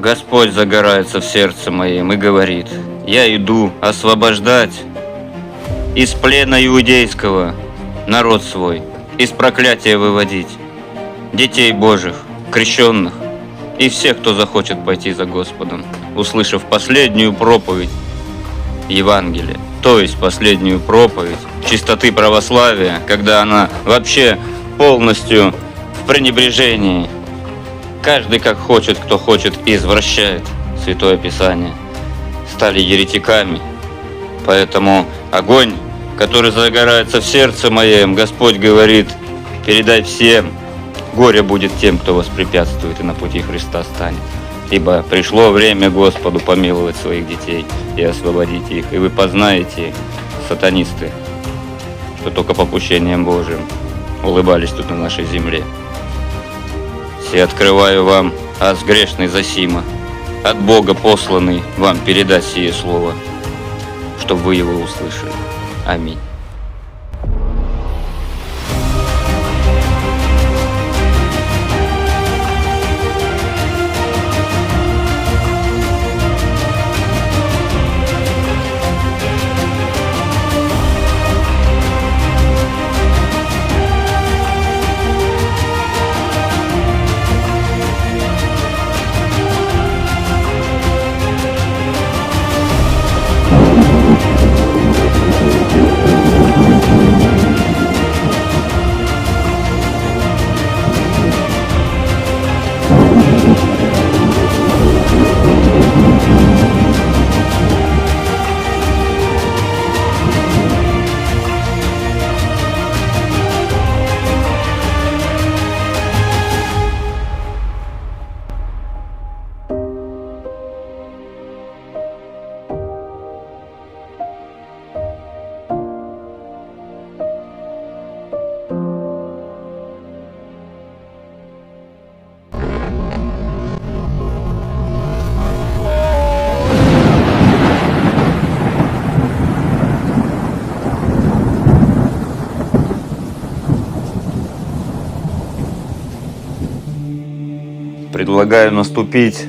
Господь загорается в сердце моем и говорит: я иду освобождать из плена иудейского народ свой, из проклятия выводить детей Божьих, крещенных и всех, кто захочет пойти за Господом, услышав последнюю проповедь Евангелия, то есть последнюю проповедь чистоты православия, когда она вообще полностью в пренебрежении. Каждый как хочет, кто хочет, извращает Святое Писание. Стали еретиками. Поэтому огонь, который загорается в сердце моем, Господь говорит: передай всем, горе будет тем, кто воспрепятствует и на пути Христа станет. Ибо пришло время Господу помиловать своих детей и освободить их. И вы познаете, сатанисты, что только попущением Божиим улыбались тут на нашей земле. Все открываю вам, аз грешный засима, от Бога посланный вам передать сие слово, чтобы вы его услышали. Аминь. Предлагаю наступить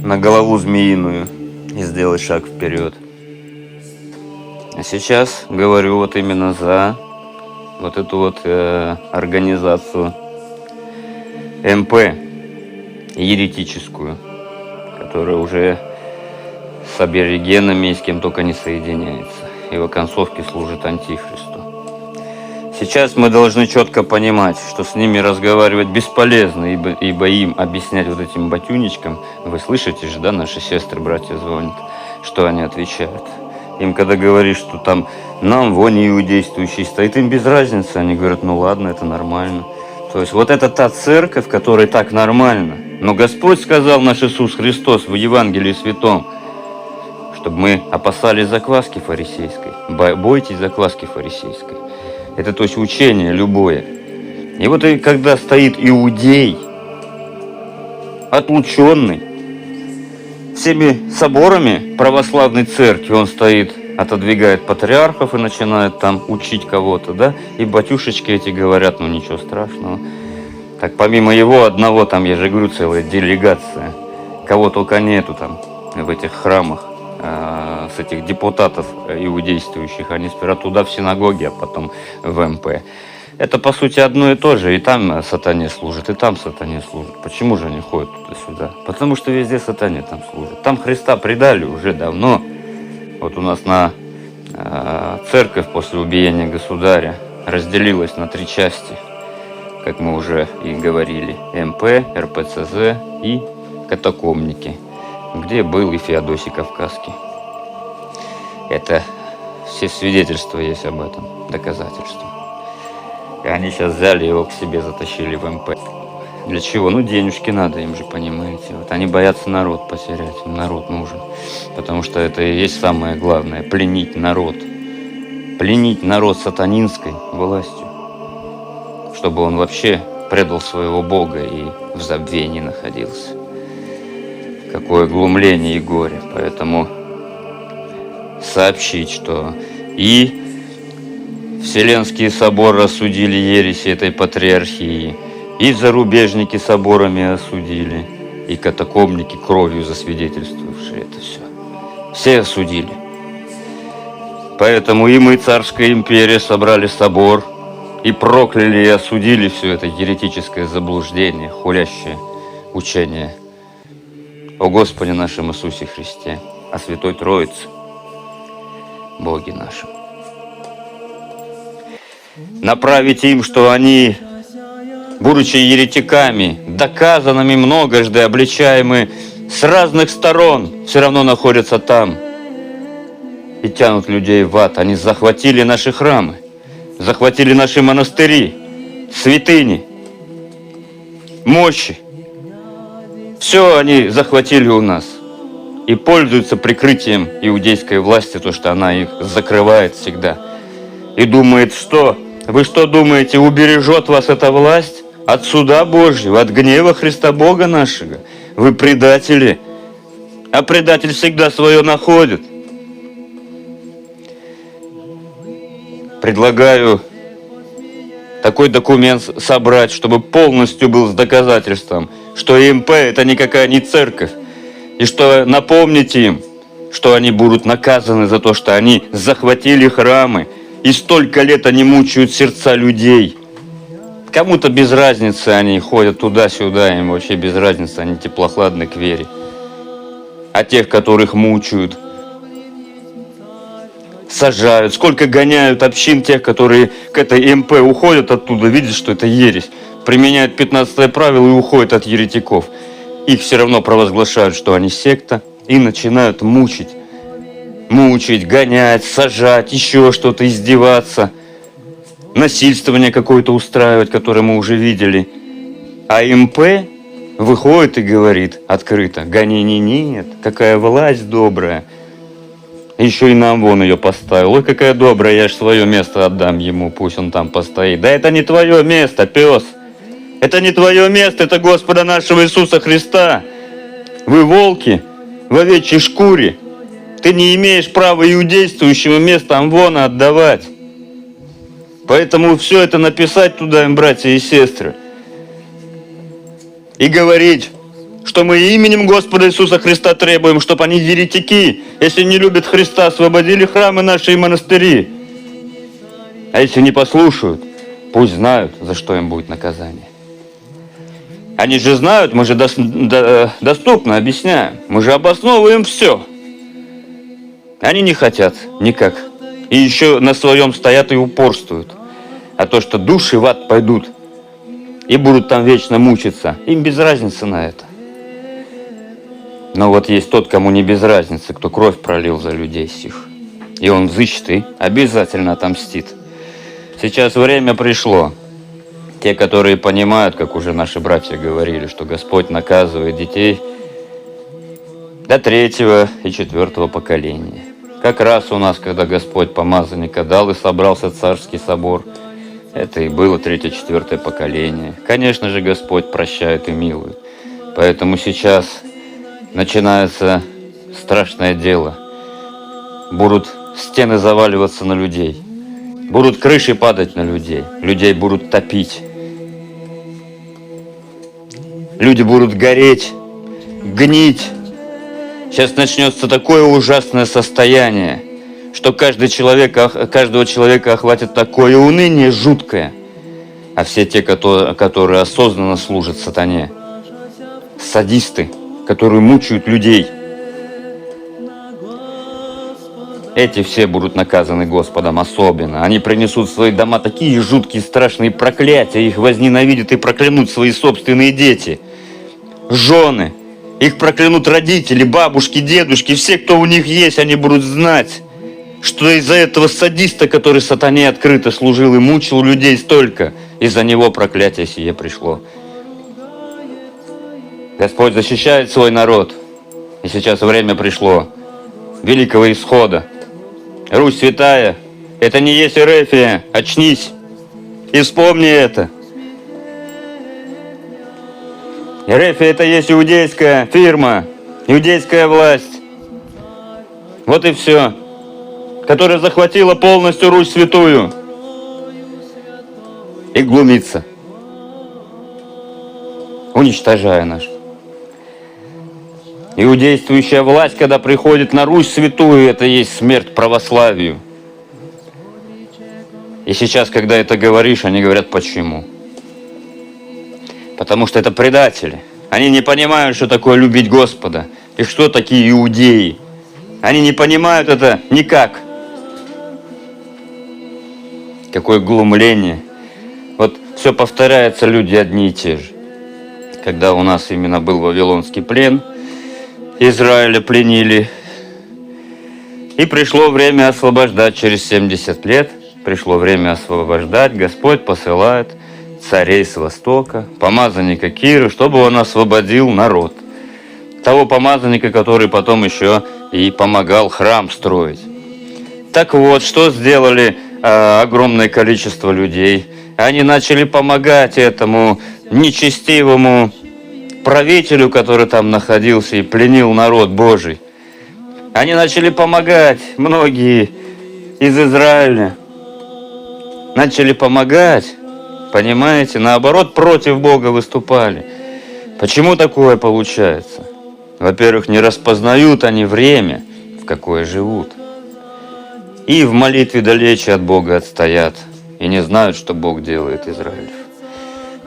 на голову змеиную и сделать шаг вперед. А сейчас говорю вот именно за вот эту вот организацию МП еретическую, которая уже с аборигенами и с кем только не соединяется. И в оконцовке служит антихристу. Сейчас мы должны четко понимать, что с ними разговаривать бесполезно, ибо им объяснять вот этим батюнечкам, вы слышите же, да, наши сестры, братья звонят, что они отвечают. Им когда говоришь, что там нам вон иудействующий стоит, им без разницы, они говорят: ну ладно, это нормально. То есть вот это та церковь, в которой так нормально. Но Господь сказал, наш Иисус Христос в Евангелии Святом, чтобы мы опасались закваски фарисейской, бойтесь закваски фарисейской. Это то есть учение любое. И вот и когда стоит иудей, отлученный всеми соборами православной церкви, он стоит, отодвигает патриархов и начинает там учить кого-то, да, и батюшечки эти говорят: ну ничего страшного. Так помимо его одного, там, я же говорю, целая делегация, кого только нету там в этих храмах, с этих депутатов иудействующих, они сперва туда в синагоге, а потом в МП. Это по сути одно и то же, и там сатане служит, и там сатане служит. Почему же они ходят туда-сюда? Потому что везде сатане там служит. Там Христа предали уже давно. Вот у нас на церковь после убиения государя разделилась на 3 части, как мы уже и говорили: МП, РПЦЗ и катакомники, где был и Феодосий Кавказский. Это все свидетельства есть об этом, доказательства. И они сейчас взяли его к себе, затащили в МП. Для чего? Ну, денежки надо им же, понимаете. Вот они боятся народ потерять, им народ нужен. Потому что это и есть самое главное, пленить народ. Пленить народ сатанинской властью, чтобы он вообще предал своего Бога и в забвении находился. Какое глумление и горе. Поэтому сообщить, что и Вселенский собор осудили ереси этой патриархии, и зарубежники соборами осудили, и катакомники, кровью засвидетельствовавшие это все. Все осудили. Поэтому и мы, царская империя, собрали собор и прокляли и осудили все это еретическое заблуждение, хулящее учение о Господе нашем Иисусе Христе, о Святой Троице, Боге нашем. Направить им, что они, будучи еретиками, доказанными многожды, обличаемы с разных сторон, все равно находятся там и тянут людей в ад. Они захватили наши храмы, захватили наши монастыри, святыни, мощи. Все они захватили у нас и пользуются прикрытием иудейской власти, то, что она их закрывает всегда. И думает, что вы что думаете, убережет вас эта власть от суда Божьего, от гнева Христа Бога нашего? Вы предатели, а предатель всегда свое находит. Предлагаю такой документ собрать, чтобы полностью был с доказательством, что ИМП это никакая не церковь, и что напомнить им, что они будут наказаны за то, что они захватили храмы, и столько лет они мучают сердца людей. Кому-то без разницы, они ходят туда-сюда, им вообще без разницы, они теплохладны к вере. А тех, которых мучают, сажают, сколько гоняют общин тех, которые к этой МП уходят оттуда, видят, что это ересь, применяют 15-е правило и уходят от еретиков. Их все равно провозглашают, что они секта, и начинают мучить, гонять, сажать, еще что-то, издеваться, насильствование какое-то устраивать, которое мы уже видели. А МП выходит и говорит открыто: гонений нет, какая власть добрая. Еще и нам вон ее поставил. Ой, какая добрая, я ж свое место отдам ему, пусть он там постоит. Да это не твое место, пес. Это не твое место, это Господа нашего Иисуса Христа. Вы волки в овечьей шкуре. Ты не имеешь права иудействующему место Амвона отдавать. Поэтому все это написать туда им, братья и сестры. И говорить, что мы именем Господа Иисуса Христа требуем, чтобы они, еретики, если не любят Христа, освободили храмы наши и монастыри. А если не послушают, пусть знают, за что им будет наказание. Они же знают, мы же доступно объясняем, мы же обосновываем все. Они не хотят никак. И еще на своем стоят и упорствуют. А то, что души в ад пойдут и будут там вечно мучиться, им без разницы на это. Но вот есть тот, кому не без разницы, кто кровь пролил за людей сих. И он взыщет и обязательно отомстит. Сейчас время пришло. Те, которые понимают, как уже наши братья говорили, что Господь наказывает детей до 3-го и 4-го поколения. Как раз у нас, когда Господь помазанника дал и собрался царский собор, это и было 3-4 поколение. Конечно же, Господь прощает и милует. Поэтому сейчас начинается страшное дело. Будут стены заваливаться на людей. Будут крыши падать на людей. Людей будут топить. Люди будут гореть, гнить. Сейчас начнется такое ужасное состояние, что каждого человека охватит такое уныние жуткое. А все те, которые осознанно служат сатане, садисты, которые мучают людей, эти все будут наказаны Господом особенно. Они принесут в свои дома такие жуткие, страшные проклятия, их возненавидят и проклянут свои собственные дети, жены. Их проклянут родители, бабушки, дедушки, все, кто у них есть, они будут знать, что из-за этого садиста, который сатане открыто служил и мучил людей столько, из-за него проклятие сие пришло. Господь защищает свой народ, и сейчас время пришло великого исхода. Русь святая, это не есть Эрефия, очнись и вспомни это. Эрефия это есть иудейская фирма, иудейская власть. Вот и все. Которая захватила полностью Русь святую. И глумится, уничтожая наш. Иудействующая власть, когда приходит на Русь святую, это есть смерть православию. И сейчас, когда это говоришь, они говорят, почему? Потому что это предатели. Они не понимают, что такое любить Господа. И что такие иудеи. Они не понимают это никак. Какое глумление. Вот все повторяется, люди одни и те же. Когда у нас именно был Вавилонский плен, Израиля пленили. И пришло время освобождать через 70 лет. Пришло время освобождать. Господь посылает царей с востока, помазанника Киры, чтобы он освободил народ. Того помазанника, который потом еще и помогал храм строить. Так вот, что сделали огромное количество людей? Они начали помогать этому нечестивому правителю, который там находился и пленил народ Божий. Они начали помогать, многие из Израиля. Начали помогать, понимаете, наоборот, против Бога выступали. Почему такое получается? Во-первых, не распознают они время, в какое живут. И в молитве далече от Бога отстоят. И не знают, что Бог делает Израилев.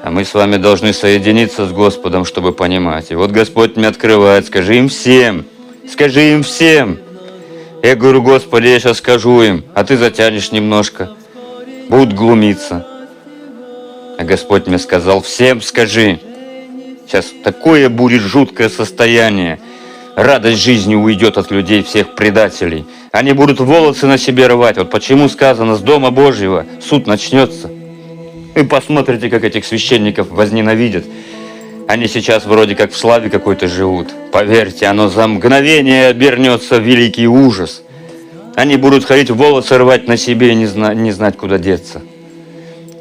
А мы с вами должны соединиться с Господом, чтобы понимать. И вот Господь мне открывает, скажи им всем. Скажи им всем. Я говорю, Господи, я сейчас скажу им, а ты затянешь немножко. Будут глумиться. А Господь мне сказал, всем скажи. Сейчас такое будет жуткое состояние. Радость жизни уйдет от людей, всех предателей. Они будут волосы на себе рвать. Вот почему сказано, с Дома Божьего суд начнется. Вы посмотрите, как этих священников возненавидят. Они сейчас вроде как в славе какой-то живут. Поверьте, оно за мгновение обернется в великий ужас. Они будут ходить волосы рвать на себе и не знать, куда деться.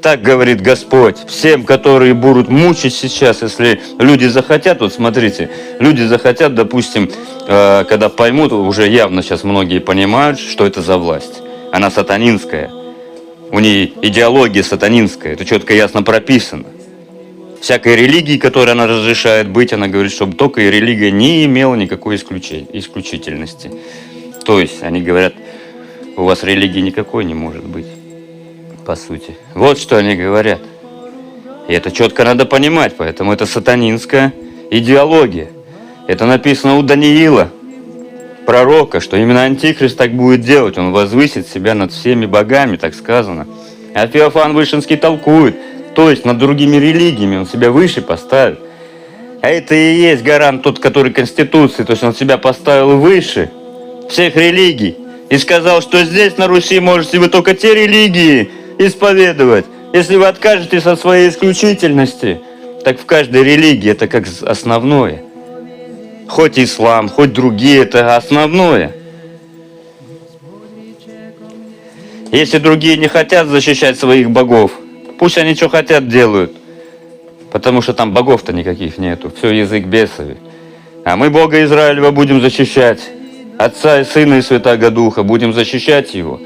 Так говорит Господь всем, которые будут мучить сейчас, если люди захотят, вот смотрите, люди захотят, допустим, когда поймут, уже явно сейчас многие понимают, что это за власть. Она сатанинская, у нее идеология сатанинская, это четко ясно прописано. Всякой религии, которой она разрешает быть, она говорит, чтобы только и религия не имела никакой исключительности. То есть, они говорят, у вас религии никакой не может быть. По сути. Вот что они говорят. И это четко надо понимать, поэтому это сатанинская идеология. Это написано у Даниила, пророка, что именно Антихрист так будет делать. Он возвысит себя над всеми богами, так сказано. А Феофан Вышинский толкует, то есть над другими религиями он себя выше поставит. А это и есть гарант тот, который Конституции, то есть он себя поставил выше всех религий. И сказал, что здесь на Руси можете вы только те религии исповедовать. Если вы откажетесь от своей исключительности, так в каждой религии это как основное. Хоть ислам, хоть другие, это основное. Если другие не хотят защищать своих богов, пусть они что хотят делают. Потому что там богов-то никаких нету. Все язык бесовый. А мы Бога Израилева будем защищать. Отца и Сына и Святаго Духа. Будем защищать Его.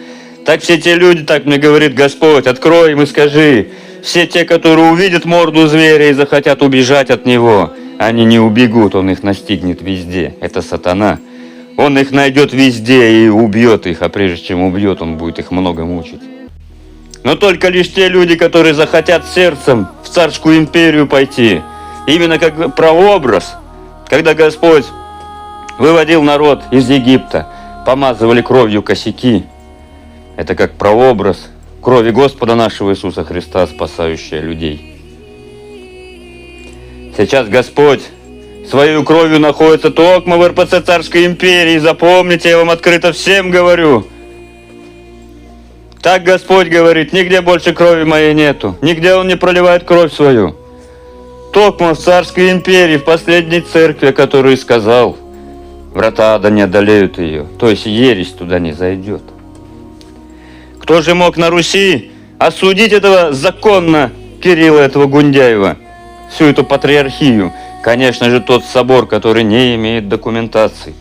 Так все те люди, так мне говорит Господь, открой им и скажи, все те, которые увидят морду зверя и захотят убежать от него, они не убегут, он их настигнет везде. Это сатана. Он их найдет везде и убьет их, а прежде чем убьет, он будет их много мучить. Но только лишь те люди, которые захотят сердцем в царскую империю пойти. Именно как прообраз, когда Господь выводил народ из Египта, помазывали кровью косяки. Это как прообраз крови Господа нашего Иисуса Христа, спасающая людей. Сейчас Господь своей кровью находится токмо в РПЦ Царской империи. Запомните, я вам открыто всем говорю. Так Господь говорит, нигде больше крови моей нету. Нигде Он не проливает кровь свою. Токмо в Царской империи, в последней церкви, о которой сказал, врата ада не одолеют ее. То есть ересь туда не зайдет. Кто же мог на Руси осудить этого законно Кирилла, этого Гундяева, всю эту патриархию? Конечно же, тот собор, который не имеет документации.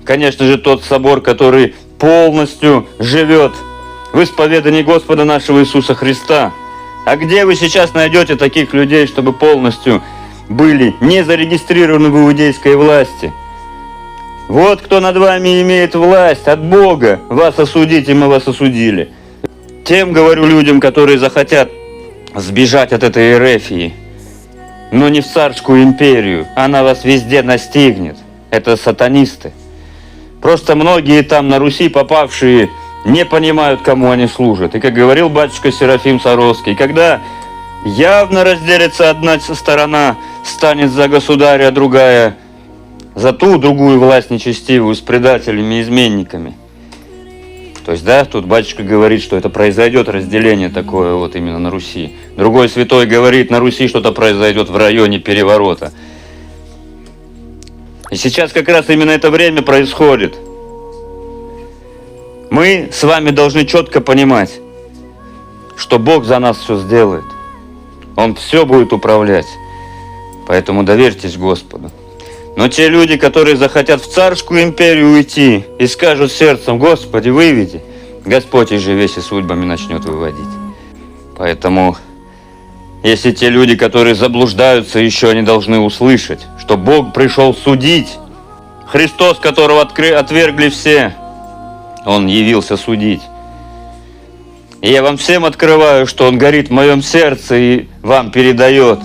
Конечно же, тот собор, который полностью живет в исповедании Господа нашего Иисуса Христа. А где вы сейчас найдете таких людей, чтобы полностью были не зарегистрированы в иудейской власти? Вот кто над вами имеет власть от Бога. Вас осудить, и мы вас осудили. Тем говорю людям, которые захотят сбежать от этой ерефии, но не в царскую империю. Она вас везде настигнет. Это сатанисты. Просто многие там на Руси попавшие не понимают, кому они служат. И как говорил батюшка Серафим Саровский, когда явно разделится одна сторона, станет за государя, другая за ту другую власть нечестивую с предателями и изменниками. То есть, да, тут батюшка говорит, что это произойдет разделение такое вот именно на Руси. Другой святой говорит, на Руси что-то произойдет в районе переворота. И сейчас как раз именно это время происходит. Мы с вами должны четко понимать, что Бог за нас все сделает. Он все будет управлять. Поэтому доверьтесь Господу. Но те люди, которые захотят в царскую империю уйти и скажут сердцем: Господи, выведи, Господь и же весь и судьбами начнет выводить. Поэтому, если те люди, которые заблуждаются, еще они должны услышать, что Бог пришел судить. Христос, которого отвергли все, Он явился судить. И я вам всем открываю, что Он горит в моем сердце и вам передает,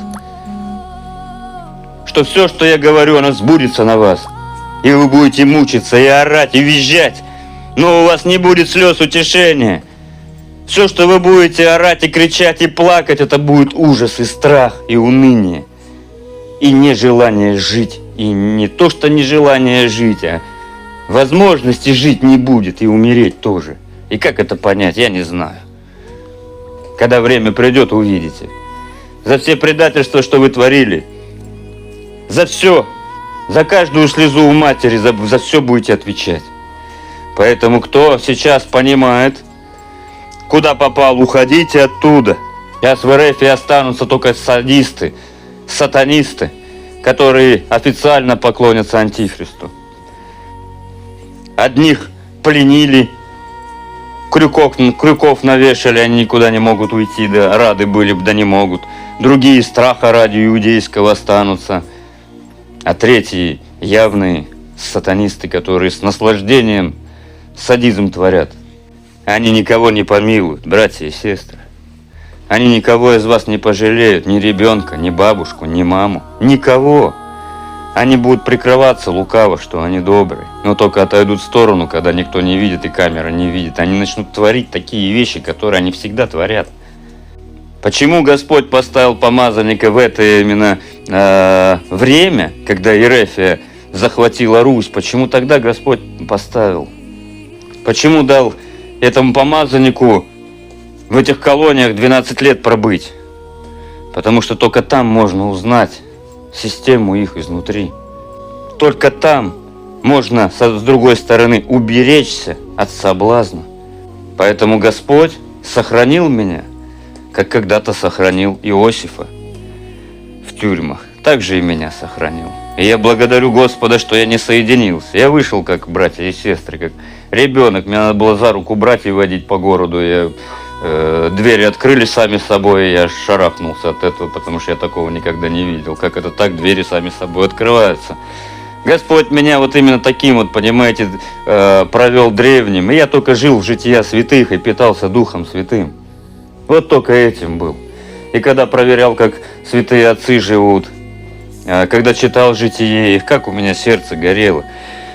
что все, что я говорю, оно сбудется на вас. И вы будете мучиться, и орать, и визжать. Но у вас не будет слез утешения. Все, что вы будете орать, и кричать, и плакать, это будет ужас, и страх, и уныние. И нежелание жить. И не то, что нежелание жить, а возможности жить не будет, и умереть тоже. И как это понять, я не знаю. Когда время придет, увидите. За все предательства, что вы творили, за все, за каждую слезу у матери, за все будете отвечать. Поэтому, кто сейчас понимает, куда попал, уходите оттуда. Сейчас в РФ останутся только садисты, сатанисты, которые официально поклонятся Антихристу. Одних пленили, крюков навешали, они никуда не могут уйти, да рады были бы, да не могут. Другие страха ради иудейского останутся. А третьи явные сатанисты, которые с наслаждением садизм творят. Они никого не помилуют, братья и сестры. Они никого из вас не пожалеют, ни ребенка, ни бабушку, ни маму. Никого. Они будут прикрываться лукаво, что они добрые. Но только отойдут в сторону, когда никто не видит и камера не видит. Они начнут творить такие вещи, которые они всегда творят. Почему Господь поставил помазанника в это именно время, когда Ерефия захватила Русь? Почему тогда Господь поставил? Почему дал этому помазаннику в этих колониях 12 лет пробыть? Потому что только там можно узнать систему их изнутри. Только там можно, с другой стороны, уберечься от соблазна. Поэтому Господь сохранил меня, как когда-то сохранил Иосифа в тюрьмах. Так же и меня сохранил. И я благодарю Господа, что я не соединился. Я вышел как братья и сестры, как ребенок. Мне надо было за руку брать и водить по городу. Двери открылись сами собой, и я шарахнулся от этого, потому что я такого никогда не видел. Как это так, двери сами собой открываются. Господь меня вот именно таким вот, понимаете, провел древним. И я только жил в жития святых и питался Духом Святым. Вот только этим был. И когда проверял, как святые отцы живут, когда читал житие их, как у меня сердце горело.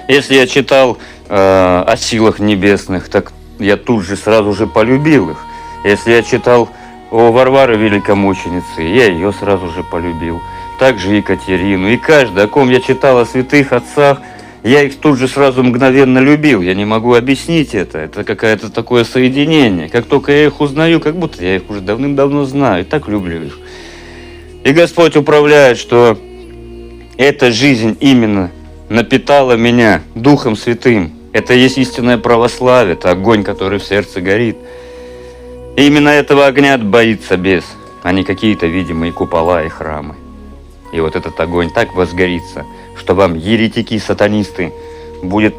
Если я читал о силах небесных, так я тут же сразу же полюбил их. Если я читал о Варваре Великомученице, я ее сразу же полюбил. Также Екатерину. И каждый, о ком я читал о святых отцах, я их тут же сразу мгновенно любил. Я не могу объяснить это. Это какое-то такое соединение. Как только я их узнаю, как будто я их уже давным-давно знаю. И так люблю их. И Господь управляет, что эта жизнь именно напитала меня Духом Святым. Это и есть истинное православие. Это огонь, который в сердце горит. И именно этого огня боится бес, а не какие-то видимые купола и храмы. И вот этот огонь так возгорится, что вам, еретики, сатанисты, будет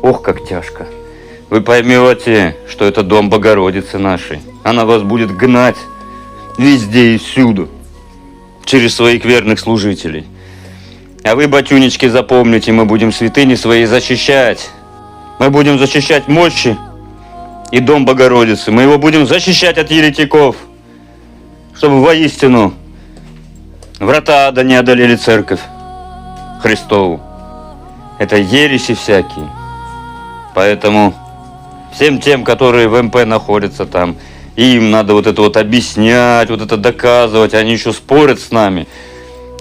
ох, как тяжко. Вы поймете, что это дом Богородицы нашей. Она вас будет гнать везде и всюду через своих верных служителей. А вы, батюнечки, запомните, мы будем святыни свои защищать. Мы будем защищать мощи и дом Богородицы. Мы его будем защищать от еретиков, чтобы воистину врата ада не одолели церковь Христову. Это ереси всякие. Поэтому всем тем, которые в МП находятся там, им надо вот это вот объяснять, вот это доказывать. Они еще спорят с нами,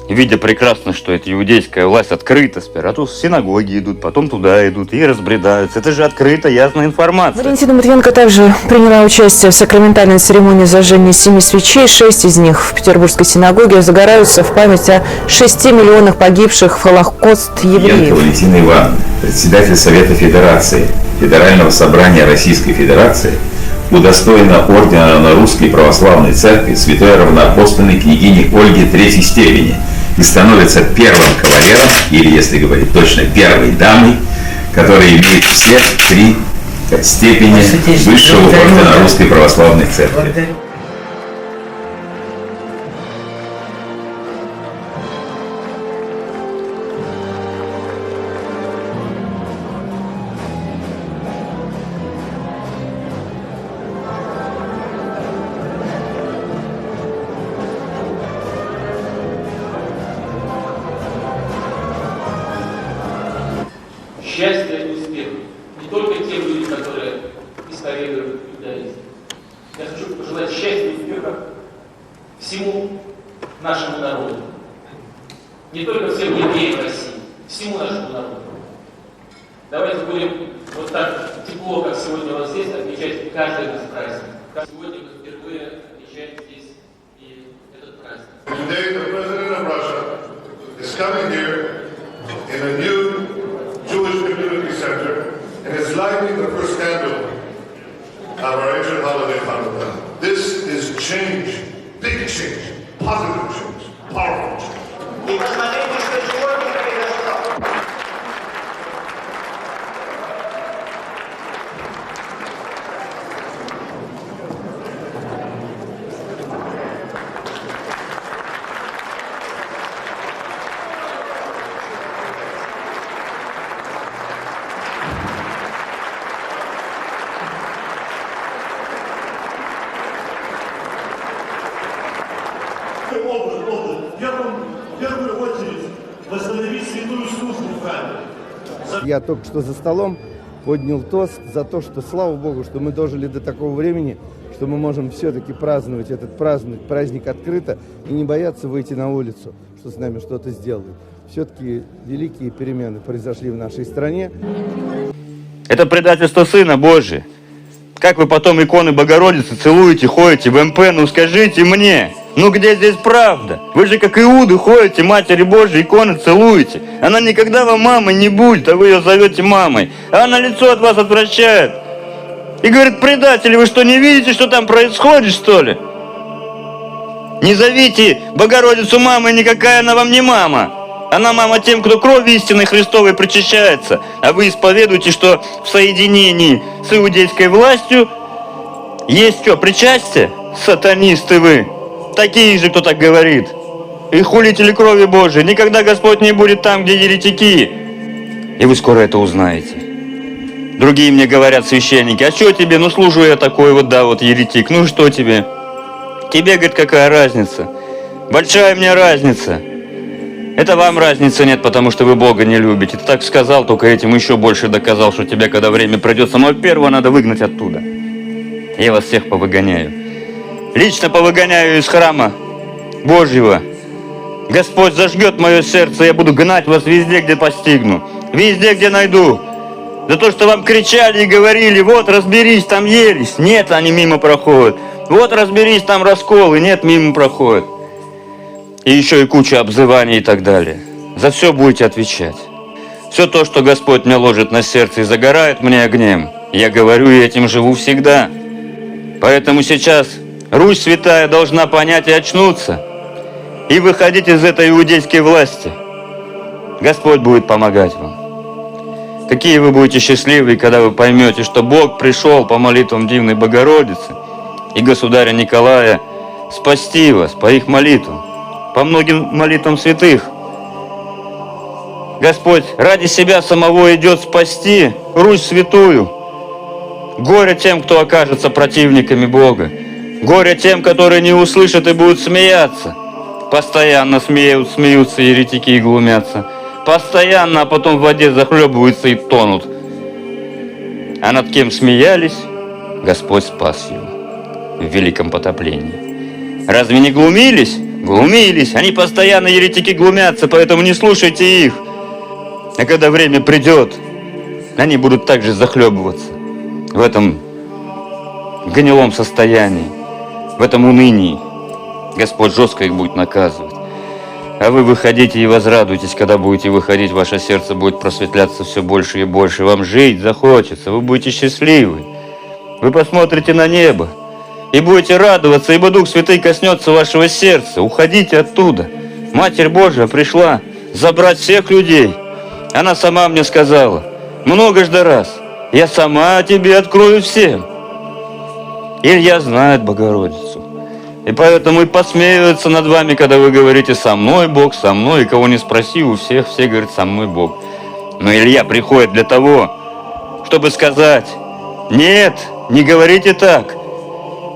видя прекрасно, что эта иудейская власть открыта сперва. А то в синагоги идут, потом туда идут и разбредаются. Это же открыта, ясная информация. Валентина Матвиенко также приняла участие в сакраментальной церемонии зажжения 7 свечей. 6 из них в Петербургской синагоге загораются в память о 6 миллионах погибших в Холокост евреев. Валентина Ивановна, председатель Совета Федерации, Федерального собрания Российской Федерации, удостоена ордена на Русской Православной Церкви святой равноапостольной княгини Ольги Третьей степени и становится первым кавалером, или, если говорить точно, первой дамой, которая имеет все 3 степени высшего ордена Русской Православной Церкви. Счастье и успех не только тем людям, которые исповедуют иудаизм. Я хочу пожелать счастья и успеха всему нашему народу. Не только всем евреям России, всему нашему народу. Давайте будем вот так тепло, как сегодня у вас здесь, отмечать каждый из праздников. Как сегодня мы впервые отмечаем здесь и этот праздник. Today, the President of Russia is coming here in a new Jewish Community Center, and it's likely the first scandal of our ancient holiday Hanukkah. This is change, big change, positive change, powerful change. И посмотрите, что сегодня произошло. В первую очередь восстановить святую службу в храме. Я только что за столом поднял тост за то, что, слава Богу, что мы дожили до такого времени, что мы можем все-таки праздновать этот праздник открыто и не бояться выйти на улицу, что с нами что-то сделают. Все-таки великие перемены произошли в нашей стране. Это предательство Сына Божия. Как вы потом иконы Богородицы целуете, ходите в МП, ну скажите мне, ну где здесь правда? Вы же как Иуды ходите, Матери Божией иконы целуете. Она никогда вам мамой не будет, а вы ее зовете мамой. А она лицо от вас отвращает. И говорит: предатели, вы что, не видите, что там происходит, что ли? Не зовите Богородицу мамой, никакая она вам не мама. Она мама тем, кто кровью истины Христовой причащается. А вы исповедуете, что в соединении с иудейской властью есть что, причастие? Сатанисты вы. Такие же, кто так говорит. И хулители крови Божией. Никогда Господь не будет там, где еретики. И вы скоро это узнаете. Другие мне говорят, священники: а что тебе? Ну служу я такой вот, да, вот еретик. Ну что тебе? Тебе, говорит, какая разница? Большая мне разница. Это вам разницы нет, потому что вы Бога не любите. Ты так сказал, только этим еще больше доказал, что тебе, когда время придет, самого первого надо выгнать оттуда. Я вас всех повыгоняю. Лично повыгоняю из храма Божьего. Господь зажгет мое сердце, я буду гнать вас везде, где постигну. Везде, где найду. За то, что вам кричали и говорили: вот разберись, там ересь. Нет, они мимо проходят. Вот разберись, там расколы. Нет, мимо проходят. И еще и куча обзываний и так далее. За все будете отвечать. Все то, что Господь мне ложит на сердце и загорает мне огнем, я говорю и этим живу всегда. Поэтому сейчас Русь святая должна понять и очнуться, и выходить из этой иудейской власти. Господь будет помогать вам. Какие вы будете счастливы, когда вы поймете, что Бог пришел по молитвам Дивной Богородицы и Государя Николая спасти вас по их молитвам, по многим молитвам святых. Господь ради себя самого идет спасти Русь святую. Горе тем, кто окажется противниками Бога. Горе тем, которые не услышат и будут смеяться. Постоянно смеются еретики и глумятся. Постоянно, а потом в воде захлебываются и тонут. А над кем смеялись, Господь спас его в великом потоплении. Разве не глумились? Глумились. Они постоянно, еретики, глумятся, поэтому не слушайте их. А когда время придет, они будут также захлебываться в этом гнилом состоянии, в этом унынии. Господь жестко их будет наказывать. А вы выходите и возрадуйтесь, когда будете выходить, ваше сердце будет просветляться все больше и больше. Вам жить захочется, вы будете счастливы. Вы посмотрите на небо и будете радоваться, ибо Дух Святый коснется вашего сердца. Уходите оттуда. Матерь Божия пришла забрать всех людей. Она сама мне сказала, многожды раз, я сама тебе открою всем. Илья знает Богородицу. И поэтому и посмеиваются над вами, когда вы говорите «со мной Бог, со мной», и кого не спроси, у всех все говорят «со мной Бог». Но Илья приходит для того, чтобы сказать «нет, не говорите так».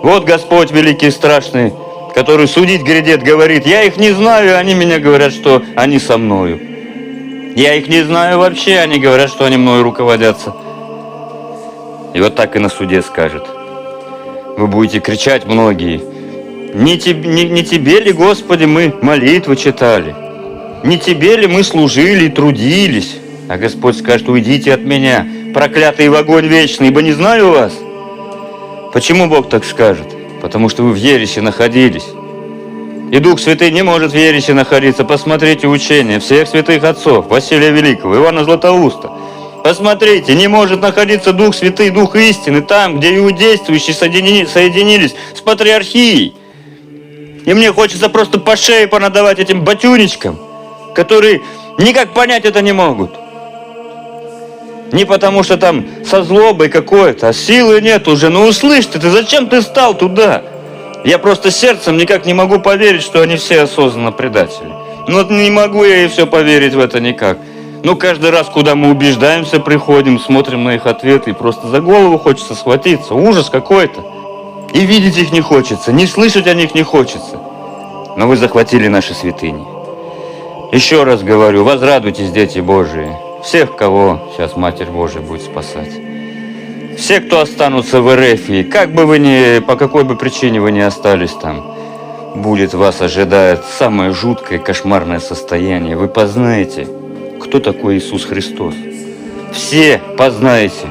Вот Господь великий и страшный, который судить грядет, говорит «я их не знаю, они меня говорят, что они со мною». Я их не знаю вообще, они говорят, что они мною руководятся. И вот так и на суде скажет. Вы будете кричать многие. Не тебе ли, Господи, мы молитвы читали? Не тебе ли мы служили и трудились? А Господь скажет, уйдите от меня, проклятые в огонь вечный, ибо не знаю вас. Почему Бог так скажет? Потому что вы в ереси находились. И Дух Святый не может в ереси находиться. Посмотрите учения всех святых отцов, Василия Великого, Ивана Златоуста. Посмотрите, не может находиться Дух Святый, Дух истины, там, где иудействующие соединились с патриархией. И мне хочется просто по шее понадавать этим батюнечкам, которые никак понять это не могут. Не потому что там со злобой какой-то, а силы нет уже. Ну услышь ты зачем ты стал туда? Я просто сердцем никак не могу поверить, что они все осознанно предатели. Ну не могу я и все поверить в это никак. Ну каждый раз, куда мы убеждаемся, приходим, смотрим на их ответы, и просто за голову хочется схватиться. Ужас какой-то. И видеть их не хочется, не слышать о них не хочется. Но вы захватили наши святыни. Еще раз говорю, возрадуйтесь, дети Божии. Всех, кого сейчас Матерь Божия будет спасать. Все, кто останутся в РФ, как бы вы ни, по какой бы причине вы ни остались там, будет вас ожидает самое жуткое, кошмарное состояние. Вы познаете, кто такой Иисус Христос. Все познаете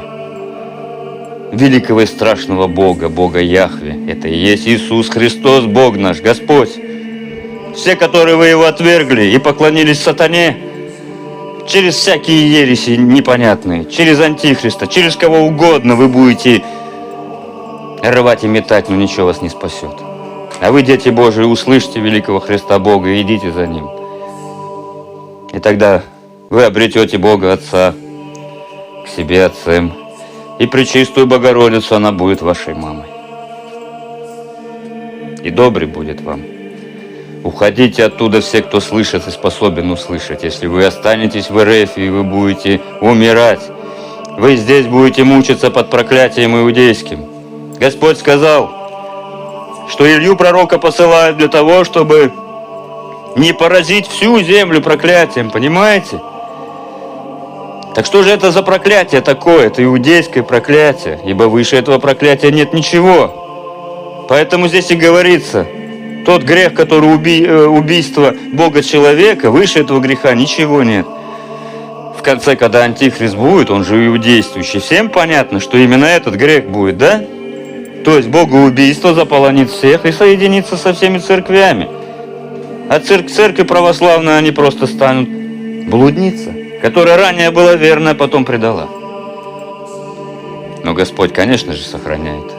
великого и страшного Бога, Бога Яхве. Это и есть Иисус Христос, Бог наш, Господь. Все, которые вы Его отвергли и поклонились сатане, через всякие ереси непонятные, через Антихриста, через кого угодно вы будете рвать и метать, но ничего вас не спасет. А вы, дети Божии, услышьте великого Христа Бога и идите за Ним. И тогда вы обретете Бога Отца к себе Отцем. И Пречистую Богородицу, она будет вашей мамой. И добрый будет вам. Уходите оттуда все, кто слышит и способен услышать. Если вы останетесь в РФ, и вы будете умирать, вы здесь будете мучиться под проклятием иудейским. Господь сказал, что Илью пророка посылают для того, чтобы не поразить всю землю проклятием, понимаете? Так что же это за проклятие такое? Это иудейское проклятие, ибо выше этого проклятия нет ничего. Поэтому здесь и говорится, тот грех, который убийство Бога человека, выше этого греха ничего нет. В конце, когда Антихрист будет, он же иудействующий, всем понятно, что именно этот грех будет, да? То есть богоубийство заполонит всех и соединится со всеми церквями. А церковь православная, они просто станут блудница, которая ранее была верна, а потом предала. Но Господь, конечно же, сохраняет.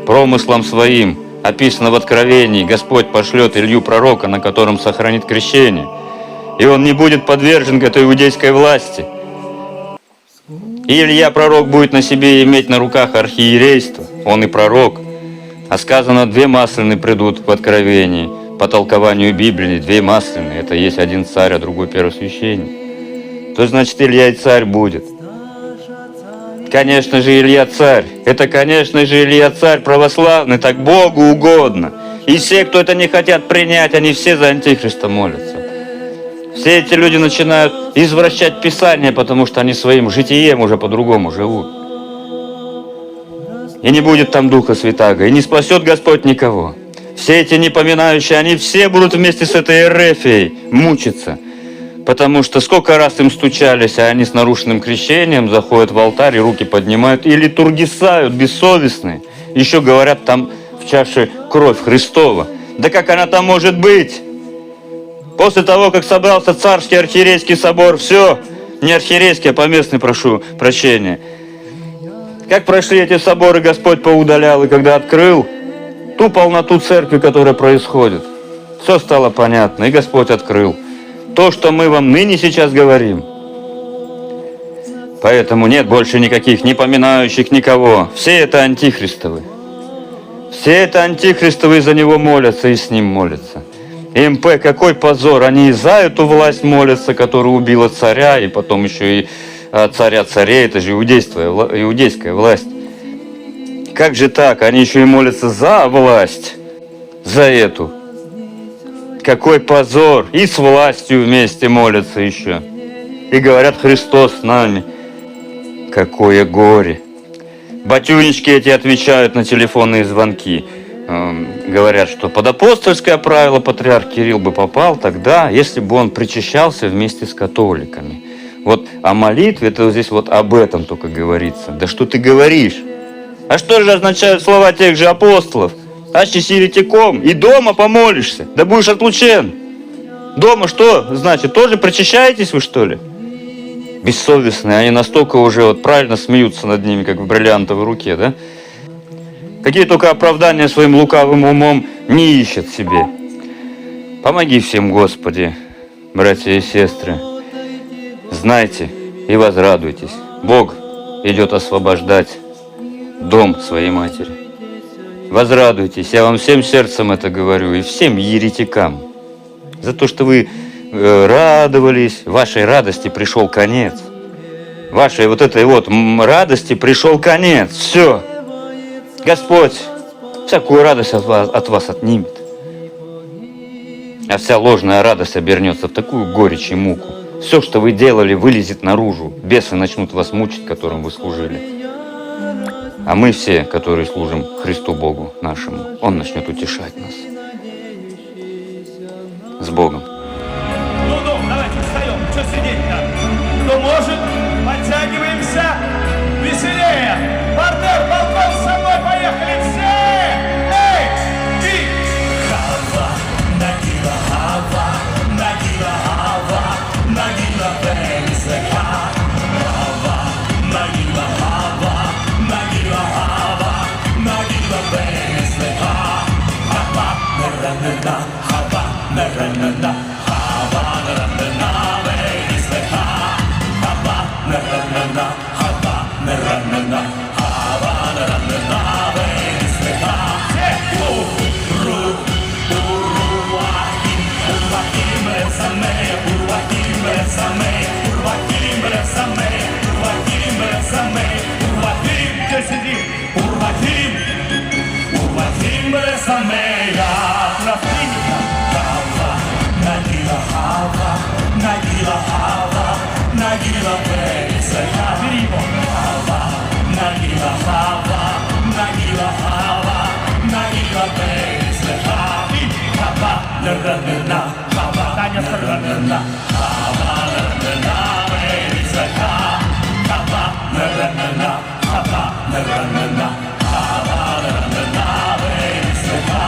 Промыслом своим, описано в Откровении, Господь пошлет Илью пророка, на котором сохранит крещение. И он не будет подвержен к этой иудейской власти. И Илья пророк будет на себе иметь на руках архиерейство. Он и пророк. А сказано, 2 масляные придут в Откровении. По толкованию Библии 2 масляные. Это есть один царь, а другой первосвященник. то значит Илья и царь будет. Конечно же Илья царь. Это, конечно же, Илья царь православный, так Богу угодно. И все, кто это не хотят принять, они все за антихриста молятся. Все эти люди начинают извращать Писание, потому что они своим житием уже по-другому живут. И не будет там Духа Святаго, и не спасет Господь никого. Все эти непоминающие, они все будут вместе с этой Ерефией мучиться. Потому что сколько раз им стучались, а они с нарушенным крещением заходят в алтарь и руки поднимают и литургисают, бессовестные. Еще говорят, там в чаше кровь Христова. Да как она там может быть? После того, как собрался царский архиерейский собор, все, не архиерейский, а поместный, прошу прощения. Как прошли эти соборы, Господь поудалял, и когда открыл ту полноту церкви, которая происходит, все стало понятно, и Господь открыл. То, что мы вам ныне сейчас говорим. Поэтому нет больше никаких не поминающих никого. Все это антихристовы. Все это антихристовы, и за него молятся, и с ним молятся. МП, какой позор. Они и за эту власть молятся, которая убила царя, и потом еще и царя царей. Это же иудейская власть. Как же так? Они еще и молятся за власть. За эту. Какой позор! И с властью вместе молятся еще. И говорят, Христос с нами. Какое горе! Батюнечки эти отвечают на телефонные звонки. Говорят, что под апостольское правило патриарх Кирилл бы попал тогда, если бы он причащался вместе с католиками. Вот о молитве, это здесь вот об этом только говорится. Да что ты говоришь? А что же означают слова тех же апостолов? Аще еретиком, и дома помолишься, да будешь отлучен. Дома что значит? Тоже причащаетесь вы, что ли? Бессовестные, они настолько уже вот правильно смеются над ними, как в бриллиантовой руке, да? Какие только оправдания своим лукавым умом не ищут себе. Помоги всем, Господи, братья и сестры. Знайте и возрадуйтесь. Бог идет освобождать дом своей матери. Возрадуйтесь, я вам всем сердцем это говорю, и всем еретикам. За то, что вы радовались, вашей радости пришел конец. Вашей вот этой вот радости пришел конец. Все. Господь всякую радость от вас отнимет. А вся ложная радость обернется в такую горечь и муку. Все, что вы делали, вылезет наружу. Бесы начнут вас мучить, которым вы служили. А мы все, которые служим Христу Богу нашему, Он начнет утешать нас. С Богом. Ну, давайте встаем. Что сидеть-то? Кто может, подтягиваемся. Веселее. Партер, балкон со мной, поехали все. Эй, и... Хава, нагила, хава, нагила, хава, нагила, бензеха. Хава, нагила, хава, нагила, хава, нагила, бензеха. Хава, наранана, хава, наранана, хава, наранана, бензеха. Хава, наранана, хава, наранана, хава, наранана, бензеха. Урвахим, урвахим, ресаме, урвахим, ресаме, урвахим, ресаме, урвахим, ресаме, урвахим, где сидим? Урвахим, урвахим, ресаме, я трафиника. Хава, нагила, хава, нагила, хава, нагила, бензеха. Бери его. Хава, нагила, хава, нагила, хава, нагила, бензеха. Хава, наранана, хава, Таня, наранана, хава, наранана, бензеха. Хава, наранана, хава, наранана, хава, наранана, бензеха.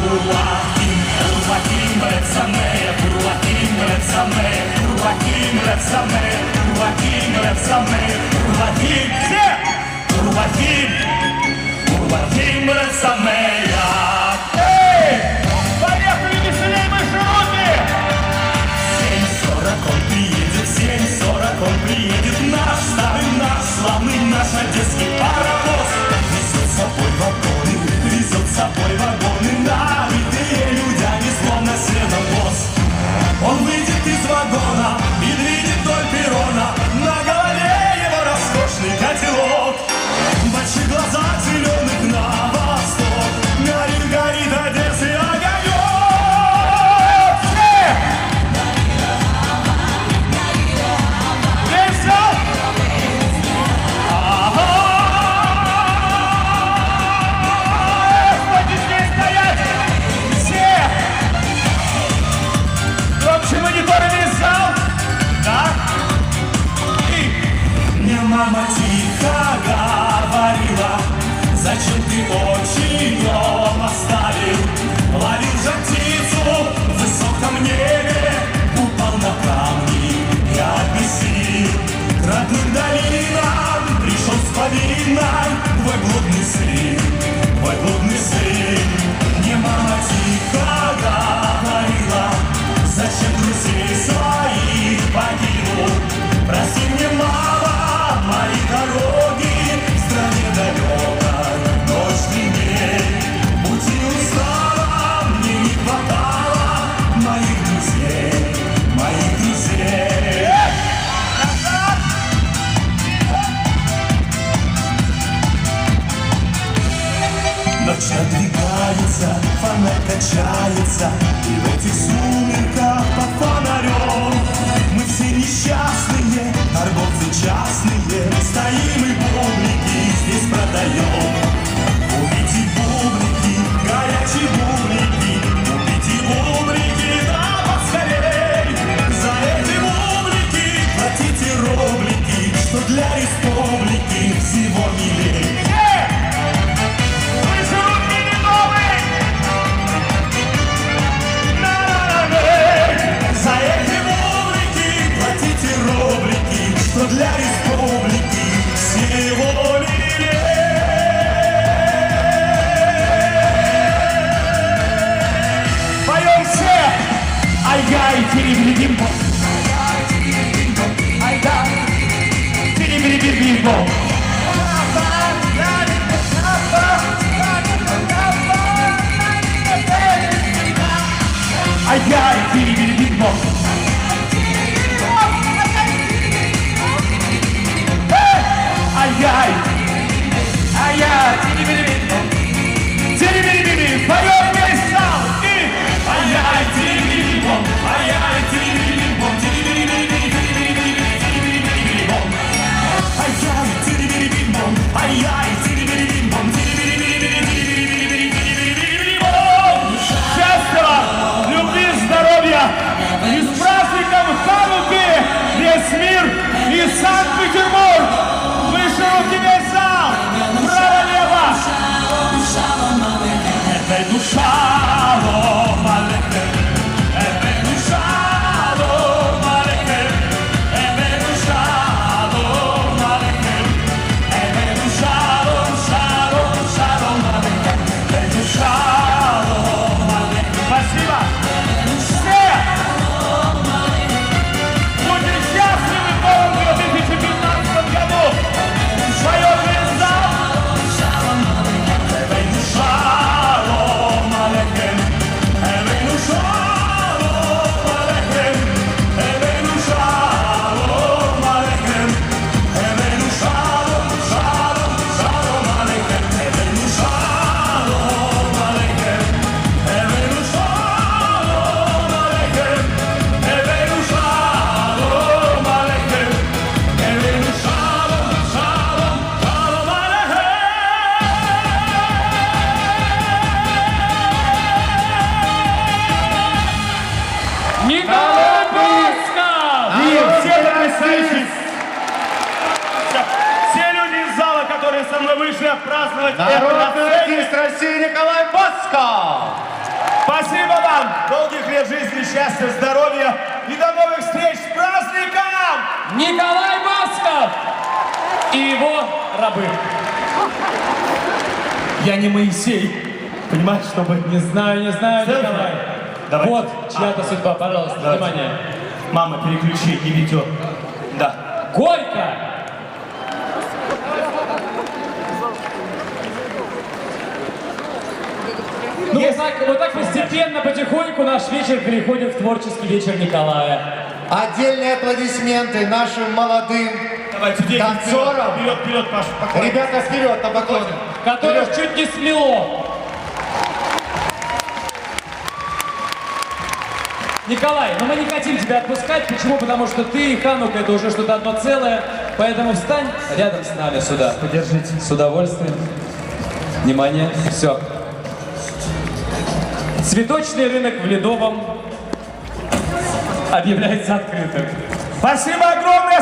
Урвахим, урвахим, рецаме, урвахим, рецаме, урвахим, рецаме, урвахим, рецаме, урвахим, все! Урвахим, урвахим, рецаме, эй! Поехали, веселей, мы качается, фонарь качается, и в этих сумерках под фонарем мы все несчастные, торговцы частные, стоим и бублики здесь продаем. Купите бублики, горячие бублики, купите бублики, да поскорей. За эти бублики платите рублики, что для республики всего милей. За эти бублики платите рублики, что для республики всего милей. Поем все! Ай-яй, тири-бери-бимбо! Ай-яй, тири-бери-бимбо! Ай-яй, тири-бери-бимбо! Ай-яй! Ай-яй, тири-бери-бимбо! Тири-бери-бери! Поем весь зал! И ай-яй, тири-бери-бимбо! Ай-яй, тири-бери-бимбо! Тири-бери-бери-бимбо! Ай-яй, тири-бери-бимбо! Ай-яй, тири-бери-бимбо! Тири-бери-бери-бимбо! Счастья! Любви, здоровья! И с праздником Хануки весь мир и Санкт-Петербург! Выше руки весь зал! Право-лево! Это душа, это душа, спасибо! Все! Будьте счастливы в новом 2015 году! Поет весь зал! Николай Басков! И все подписывайтесь! Все люди из зала, которые со мной вышли праздновать Народный артист России Николай Басков! Спасибо вам! Долгих лет жизни, счастья, здоровья и до новых встреч с праздником! Николай Басков и его рабы. Я не Моисей, понимаешь, чтобы... Не знаю, Николай. Давай. Вот чья-то судьба, пожалуйста, Давайте. внимание. Мама, переключи, не ведет. Да. Горько! Ну, вот так постепенно, потихоньку наш вечер переходит в творческий вечер Николая. Отдельные аплодисменты нашим молодым Давайте, дети, танцорам. вперед, Паша, поклон. Ребята, вперед, на поклоне. Которых чуть не смело. Николай, но мы не хотим тебя отпускать. Почему? Потому что ты и Ханука — это уже что-то одно целое. Поэтому встань рядом с нами сюда. Подержите. С удовольствием. Внимание. Все. Цветочный рынок в Ледовом объявляется открытым. Спасибо огромное,